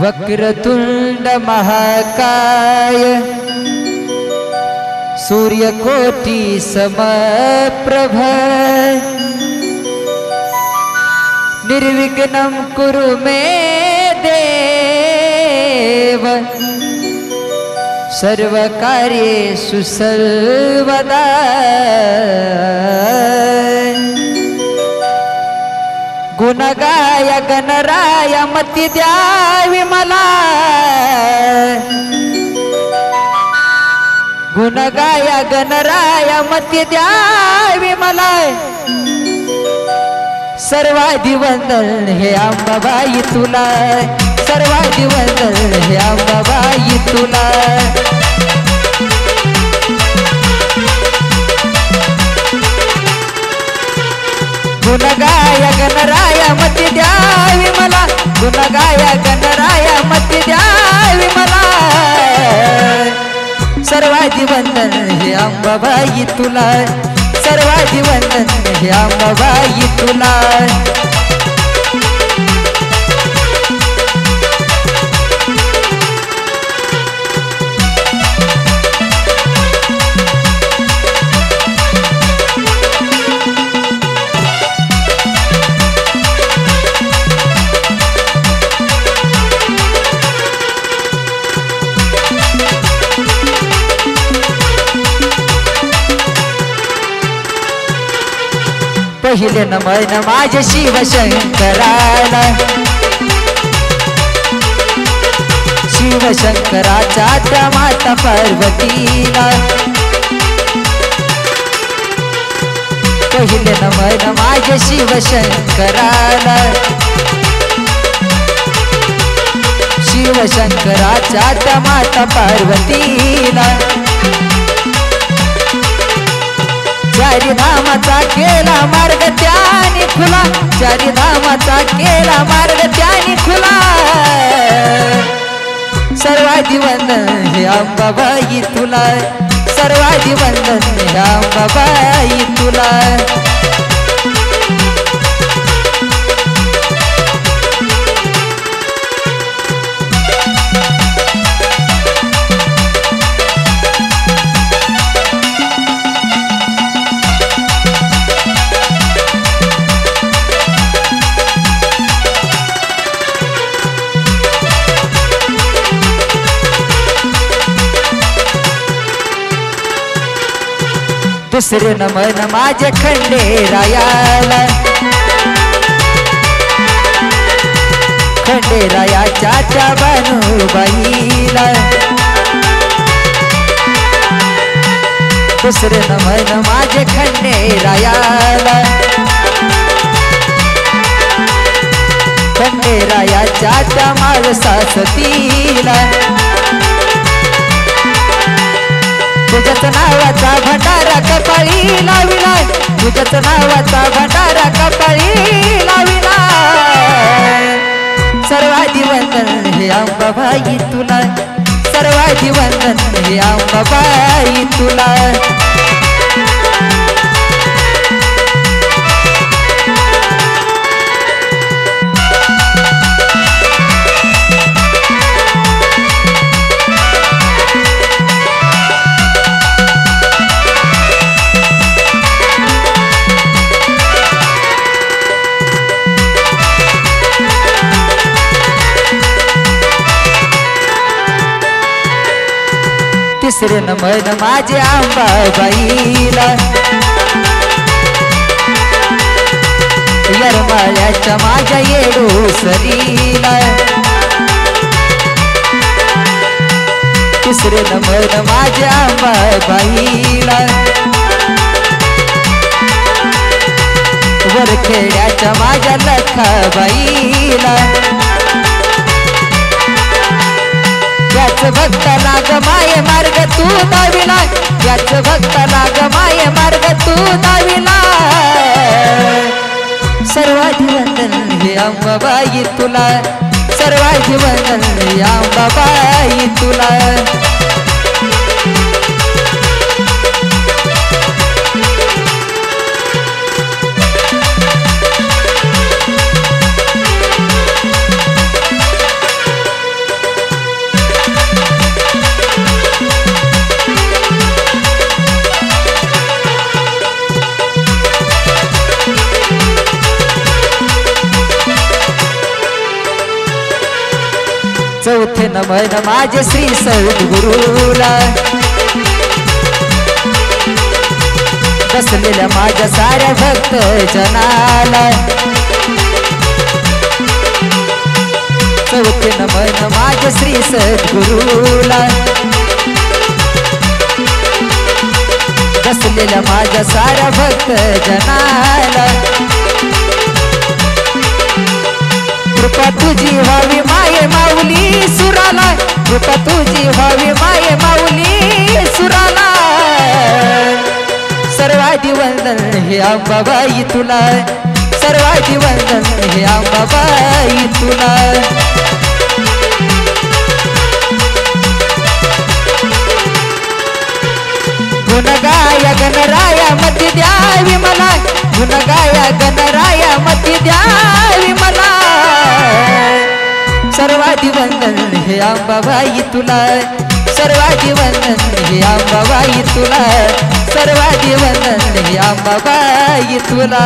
वक्रतुंड महाकाय सूर्यकोटि समप्रभ निर्विघ्नं कुरु मे देव सर्वकार्येषु सर्वदा। गुणगाय गणराय मती द्यावी मला, गुणगाय गणराय मती द्यावी मला। सर्वाधि वंदन हे अंबाबाई तुला, सर्वाधि वंदन हे अंबाबाई तुला। गुणगाय गणराय मती द्यावी मला, गुणगाय गणराय मती द्यावी मला। सर्वाधि वंदन हे अंबाबाई तुला, सर्वाधि वंदन हे अंबाबाई तुला। पहिले नमन माझे शिवशंकराला, शिवशंकराच्या त्या माता पार्वतीला। पहिले नमन माझे शिवशंकराला, शिवशंकराच्या त्या माता पार्वतीला। चारी धामाचा केला मार्ग त्याने खुला, चारी धामाचा केला मार्ग त्याने खुला। सर्वाधि वंदन हे अंबाबाई तुला, सर्वाधि वंदन हे अंबाबाई तुला। दुसरे नमन माझे खंडेरायाला, खंडेरायाच्या त्या बानुबाईला। दुसरे नमन माझे खंडेरायाला, खंडेरायाच्या त्या माळसासतीला। तुझ्याच नावाचा भंडारा कपाळी लाविला, तुझ्याच नावाचा भंडारा कपाळी लाविला। सर्वाधि वंदन हे अंबाबाई तुला, सर्वाधि वंदन हे अंबाबाई तुला। तिसरे नमन माझे अंबाबाईला, येरमाळ्याच्या माझ्या येडूसरीला। तिसरे नमन माझे अंबाबाईला, वरखेड्याच्या माझ्या लखाबाईला। याच भक्ताला ग माये मार्ग तू दाविला, याच भक्ताला ग माये मार्ग तू दाविला। सर्वाधि वंदन हे अंबाबाई तुला, सर्वाधि वंदन हे अंबाबाई तुला। चौथे नमन माझे श्री सद्गुरूला बसलेल्या माझ्या साऱ्या भक्त जनाला चौथे नमन माझे श्री सद्गुरूला बसलेल्या माझ्या साऱ्या भक्त जनाला कृपा तुझी व्हावी माये माऊली सुराला कृपा तुझी व्हावी माये माऊली सुराला सर्वाधी वंदन हे अंबाबाई तुला सर्वाधी वंदन हे अंबाबाई तुला गुणगाया गणराया मती द्यावी मला गुणगाया गणराया मती द्यावी मला सर्वाधी वंदन हे अंबाबाई तुला सर्वाधी वंदन हे अंबाबाई तुला सर्वाधी वंदन हे अंबाबाई तुला